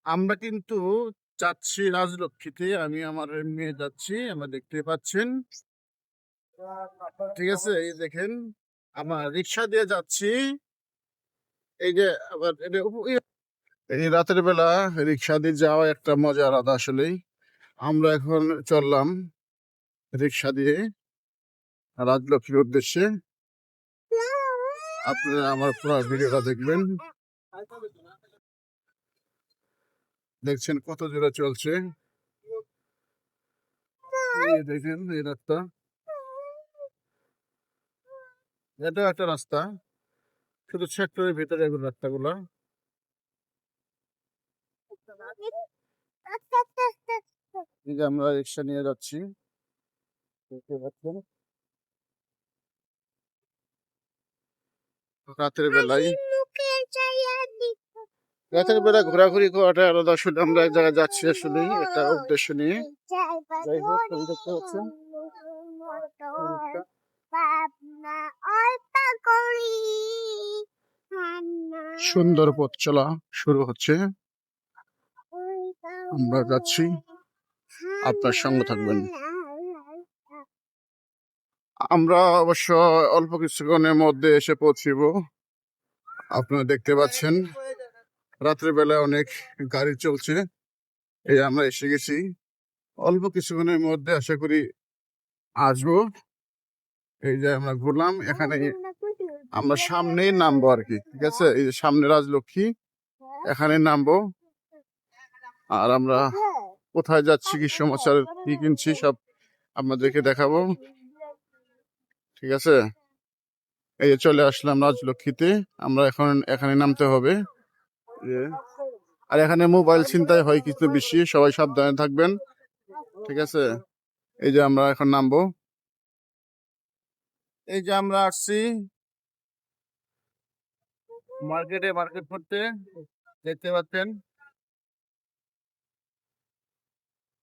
আমরা কিন্তু যাচ্ছি রাজলক্ষ্মীতে। আমি আমার মেয়ে যাচ্ছি, আমরা দেখতে পাচ্ছেন। ঠিক আছে, এই দেখেন আমার রিক্সা দিয়ে যাচ্ছি। এই যে আবার এই রাতের বেলা রিক্সা দিয়ে যাওয়া একটা মজা আলাদা আসলেই। আমরা এখন চললাম রিক্সা দিয়ে রাজলক্ষ্মীর উদ্দেশ্যে। আপনারা আমার পুরো ভিডিওটা দেখবেন। দেখছেন কত জোরে চলছে। এই দেখেন এই রাস্তা, এটাও একটা রাস্তা, শুধু সেক্টরের ভিতরে এগুলো রাস্তাগুলা। এই যে আমরা রিক্সা নিয়ে যাচ্ছি, দেখতে পাচ্ছেন রাতের বেলায়। রাতের বেলা ঘোরাঘুরি করাটা আলাদা। আসলে আমরা এক জায়গায় যাচ্ছি আসলে একটা উদ্দেশ্য নিয়ে। যাই হোক, তুমি দেখতে পাচ্ছেন সুন্দর পথ চলা শুরু হচ্ছে। আমরা যাচ্ছি, আপনার সঙ্গে থাকবেন। আমরা অবশ্য অল্প কিছুক্ষণের মধ্যে এসে পৌঁছিব। আপনারা দেখতে পাচ্ছেন রাত্রে বেলা অনেক গাড়ি চলছে। এই আমরা এসে গেছি, অল্প কিছুক্ষণের মধ্যে আশা করি আসবো। এই যে আমরা ঘুরলাম, এখানে আমরা সামনেই নামবো আর কি। ঠিক আছে, এই যে সামনে রাজলক্ষ্মী, এখানে নামবো। আর আমরা কোথায় যাচ্ছি, কি সমাচার, কি কিনছি, সব আপনাদেরকে দেখাবো। ঠিক আছে, এই যে চলে আসলাম রাজলক্ষ্মীতে। আমরা এখন এখানে নামতে হবে। আর এখানে মোবাইল ছিনতাই হয় কিছু বেশি, সবাই সাবধানে থাকবেন। ঠিক আছে, এই যে আমরা এখন নামবো। এই যে আমরা আসছি মার্কেট করতে, দেখতে পাচ্ছেন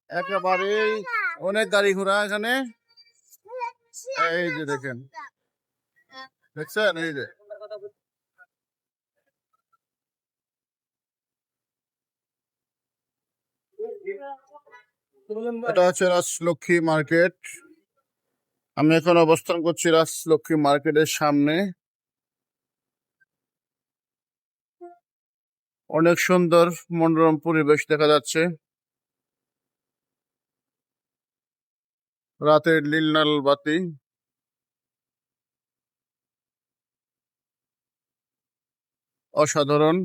একেবারেই অনেক গাড়ি ঘোড়া এখানে। এই যে দেখেন, দেখছেন এই যে এটা হচ্ছে রাজলক্ষ্মী মার্কেট। আমি এখন অবস্থান করছি রাজলক্ষ্মী মার্কেটের সামনে। অনেক সুন্দর মনোরম পরিবেশ দেখা যাচ্ছে। রাতের নীল বাতি, অসাধারণ।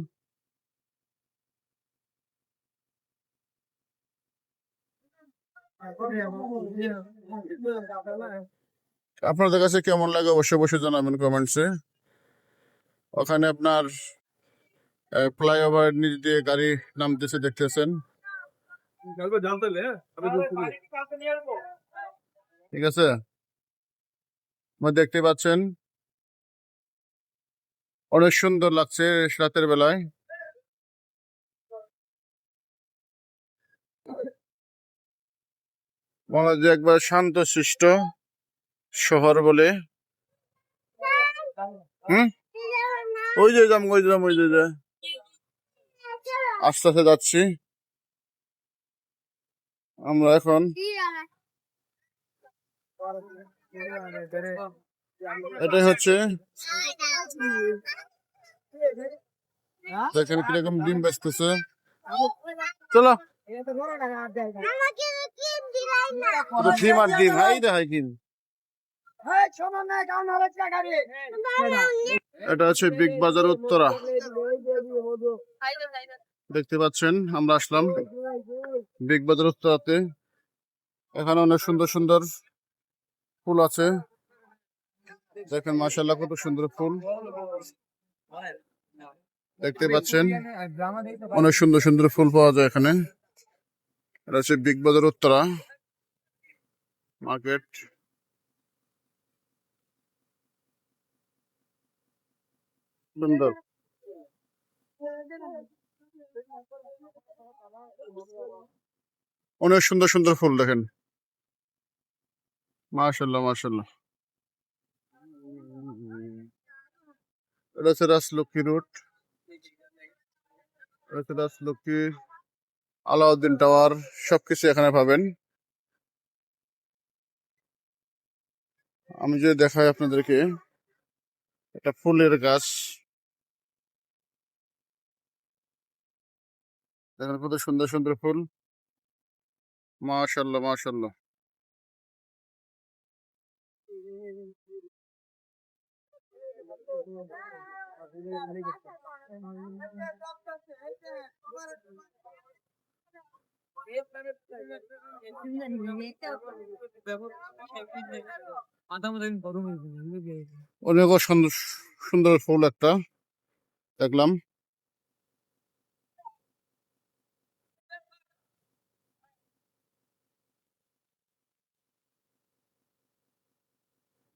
আপনাদের কাছে কেমন লাগে অবশ্যই অবশ্যই জানাবেন কমেন্টসে। ওখানে আপনার ফ্লাইওভার নিচ দিয়ে গাড়ি নামতেছে, দেখতেছেন। ঠিক আছে, দেখতে পাচ্ছেন অনেক সুন্দর লাগছে রাতের বেলায়। মনে হয় যে একবার শান্ত শিষ্ট শহর বলে। ওই যে আস্তে আস্তে যাচ্ছি আমরা এখন। এটাই হচ্ছে, দেখেন কিরকম ডিম বেচতেছে। চলো ডিম হাই দেখাই কিন। এটা হচ্ছে বিগ বাজার উত্তরা, দেখতে পাচ্ছেন। আমরা আসলাম বিগ বাজার উত্তরাতে। এখানে অনেক সুন্দর সুন্দর ফুল আছে, দেখেন মাশাআল্লাহ কত সুন্দর ফুল দেখতে পাচ্ছেন। অনেক সুন্দর সুন্দর ফুল পাওয়া যায় এখানে। এটা হচ্ছে বিগ বাজার উত্তরা মার্কেট। সুন্দর, অনেক সুন্দর সুন্দর ফুল দেখেন, মাশাআল্লাহ মাশাআল্লাহ। এটা হচ্ছে রাজলক্ষ্মী রোড, এটা হচ্ছে রাজলক্ষ্মী আলাউদ্দিন টাওয়ার সবকিছু এখানে পাবেন। আমি যদি দেখাই আপনাদেরকে, এটা ফুলের গাছ, দেখেন কত সুন্দর সুন্দর ফুল, মাশাআল্লাহ মাশাআল্লাহ। অনেক সুন্দর সুন্দর ফুল একটা দেখলাম।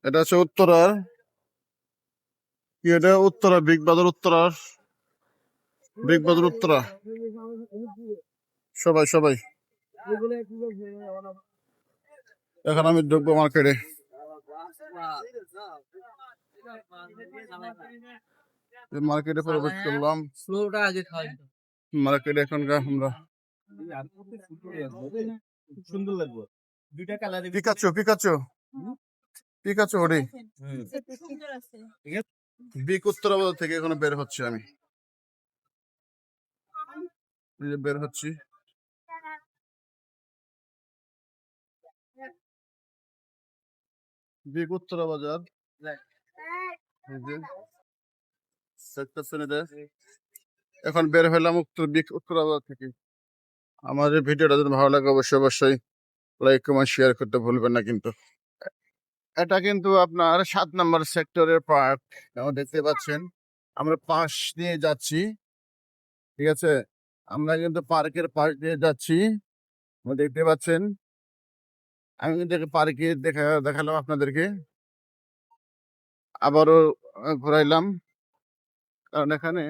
এটা হচ্ছে উত্তরার, কি এটা উত্তরা, বিগ বাজার উত্তরার, বিগ বাজার উত্তরা। সবাই সবাই এখন আমি ঢুকবো মার্কেটে। মার্কেটে প্রবেশ করলাম। মার্কেটে এখনকার আমরা সুন্দর লাগবে দুইটা কালার পিকাচো পিকাচো পিকাচো ওরে বিগ উত্তরা বাজার থেকে এখানে বের হচ্ছে আমি, এই যে বের হচ্ছি। বিগ উত্তরা বাজার, এই যে সেক্টর শ্রেণীতে এখন বের হলাম বিগ উত্তরা বাজার থেকে। আমার এই ভিডিওটা যদি ভালো লাগে অবশ্যই অবশ্যই লাইক কমেন্ট শেয়ার করতে ভুলবেন না কিন্তু। এটা কিন্তু আপনার 7 নম্বর সেক্টরের পার্ক, দেখতে পাচ্ছেন আমরা পাশ দিয়ে যাচ্ছি, ঠিক আছে। আমরা কিন্তু পার্কের পাশ দিয়ে যাচ্ছি, দেখতে পাচ্ছেন। আমি কিন্তু পার্কে দেখালাম আপনাদেরকে, আবারও ঘুরাইলাম, কারণ এখানে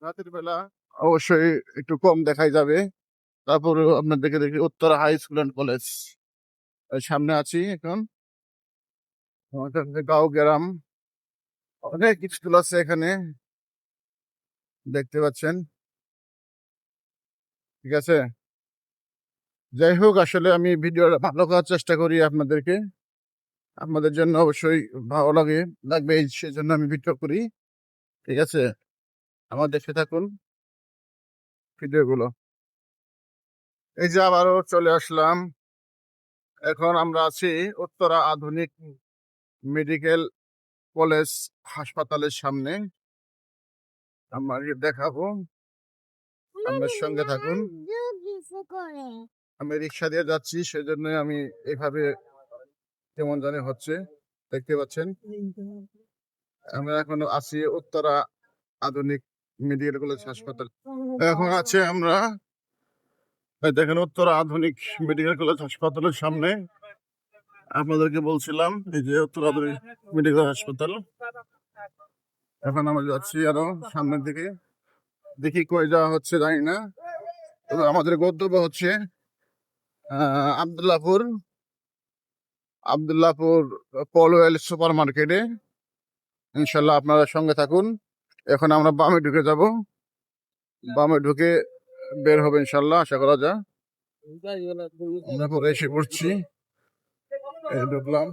রাতের বেলা অবশ্যই একটু কম দেখাই যাবে। তারপরে আপনাদেরকে দেখি Uttara high school and college সামনে আছি এখন। গাঁও গ্রাম অনেক স্কুল আছে এখানে, দেখতে পাচ্ছেন, ঠিক আছে। যাই হোক, আসলে আমি ভিডিওটা ভালো করার চেষ্টা করি আপনাদেরকে, আপনাদের জন্য অবশ্যই ভালো লাগবে সেজন্য আমি ভিডিও করি, ঠিক আছে। আমার দেখে থাকুন ভিডিওগুলো। এই যে আবারও চলে আসলাম, এখন আমরা আছি উত্তরা আধুনিক মেডিকেল কলেজ হাসপাতালের সামনে। আমরা দেখাবো, আমার সঙ্গে থাকুন। আমি রিক্সা দিয়ে যাচ্ছি, সেজন্য আমি এইভাবে কেমন জানি হচ্ছে, দেখতে পাচ্ছেন। আমরা এখন আছি উত্তরা আধুনিক মেডিকেল কলেজ হাসপাতাল। এখন আছে আমরা, দেখেন, উত্তরা আধুনিক মেডিকেল কলেজ হাসপাতালের সামনে। আপনাদেরকে বলছিলাম এই যে উত্তরা আধুনিক মেডিকেল হাসপাতাল। এখন আমরা যাচ্ছি আরো সামনের দিকে, দেখি কই যাওয়া হচ্ছে জানি না, তবে আমাদের গন্তব্য হচ্ছে আবদুল্লাহপুর পলওয়েল সুপার মার্কেটে। ইনশাল্লাহ আপনারা সঙ্গে থাকুন। এখন আমরা বামে ঢুকে যাব, বামে ঢুকে বের হবে ইনশাল্লাহ, আশা করা যায়। আমরা পরে এসে পড়ছি, ঢুকলাম,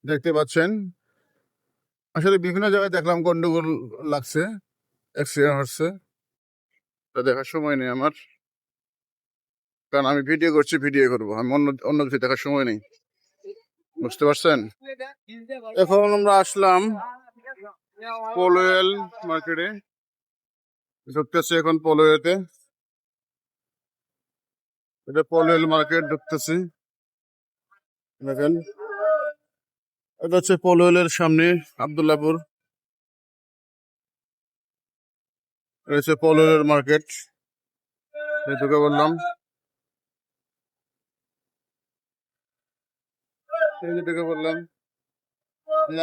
দেখতে পাচ্ছেন। আসলে বিভিন্ন জায়গায় দেখলাম গন্ডগোল লাগছে, অ্যাক্সিডেন্ট হচ্ছে, তা দেখার সময় নেই আমার, কারণ আমি ভিডিও করছি, ভিডিও করবো, আমি অন্য কিছু দেখার সময় নেই, বুঝতে পারছেন। এখন আমরা আসলাম পলওয়েল মার্কেটে, ঢুকতেছি এখন পলওয়েতে, এটা পলওয়েল মার্কেট ঢুকতেছি। দেখেন, এটা হচ্ছে পলওয়েলের সামনে আবদুল্লাহপুর, এটা হচ্ছে পলওয়েলের মার্কেট, ঢুকে বললাম, ঢুকে বললাম।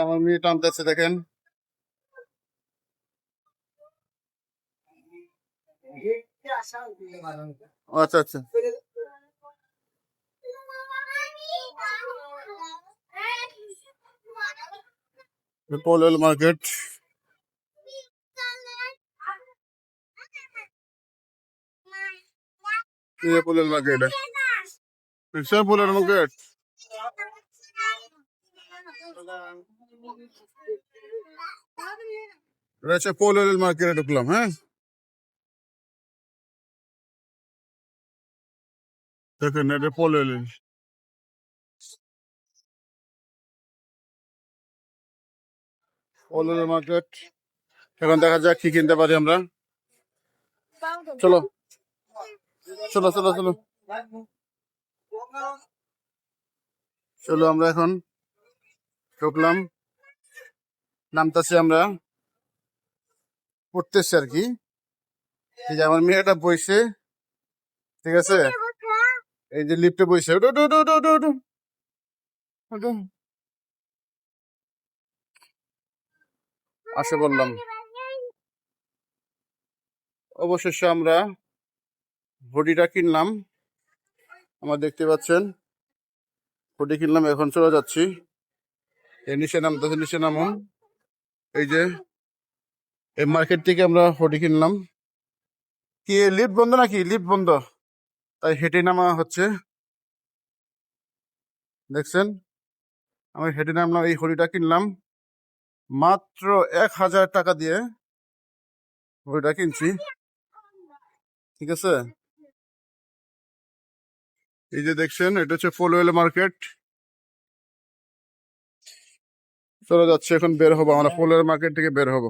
আমার মেয়ে টানতেছে, দেখেন। আচ্ছা আচ্ছা, পলওয়েল মার্কেট, এই যে ফুলের মার্কেট, দেখছেন ফুলের মার্কেট। এটা হচ্ছে ফুলের মার্কেটে ঢুকলাম, হ্যাঁ। দেখেন এটা ফুলের মার্কেট। এখন দেখা যাক কি কিনতে পারি আমরা। চলো চলো চলো চলো চলো, আমরা এখন ঢুকলাম, নামতাছি আমরা, পড়তেছি আর কি। এই যে আমার মেয়েটা বইছে, ঠিক আছে, এই যে লিফটে বইছে, উঠো উঠো উঠো উঠো উঠো উঠো উঠো। আসে বললাম। অবশেষে আমরা হুডিটা কিনলাম, আমার দেখতে পাচ্ছেন হুডি কিনলাম, এখন চলে যাচ্ছি। এই নিচে নামতেছে, নিচে নামুন। এই যে এই মার্কেট থেকে আমরা হুডি কিনলাম। কি লিফট বন্ধ নাকি? লিফট বন্ধ, তাই হেঁটে নামা হচ্ছে। দেখছেন আমি হেঁটে নামলাম, এই হুডিটা কিনলাম মাত্র 1000 টাকা দিয়ে হুডিটা কিনছি, ঠিক আছে। এই যে দেখছেন এটা হচ্ছে ফুলওয়েল মার্কেট। চলে যাচ্ছে, এখন বের হবো আমরা ফুলওয়েল মার্কেট থেকে বের হবো।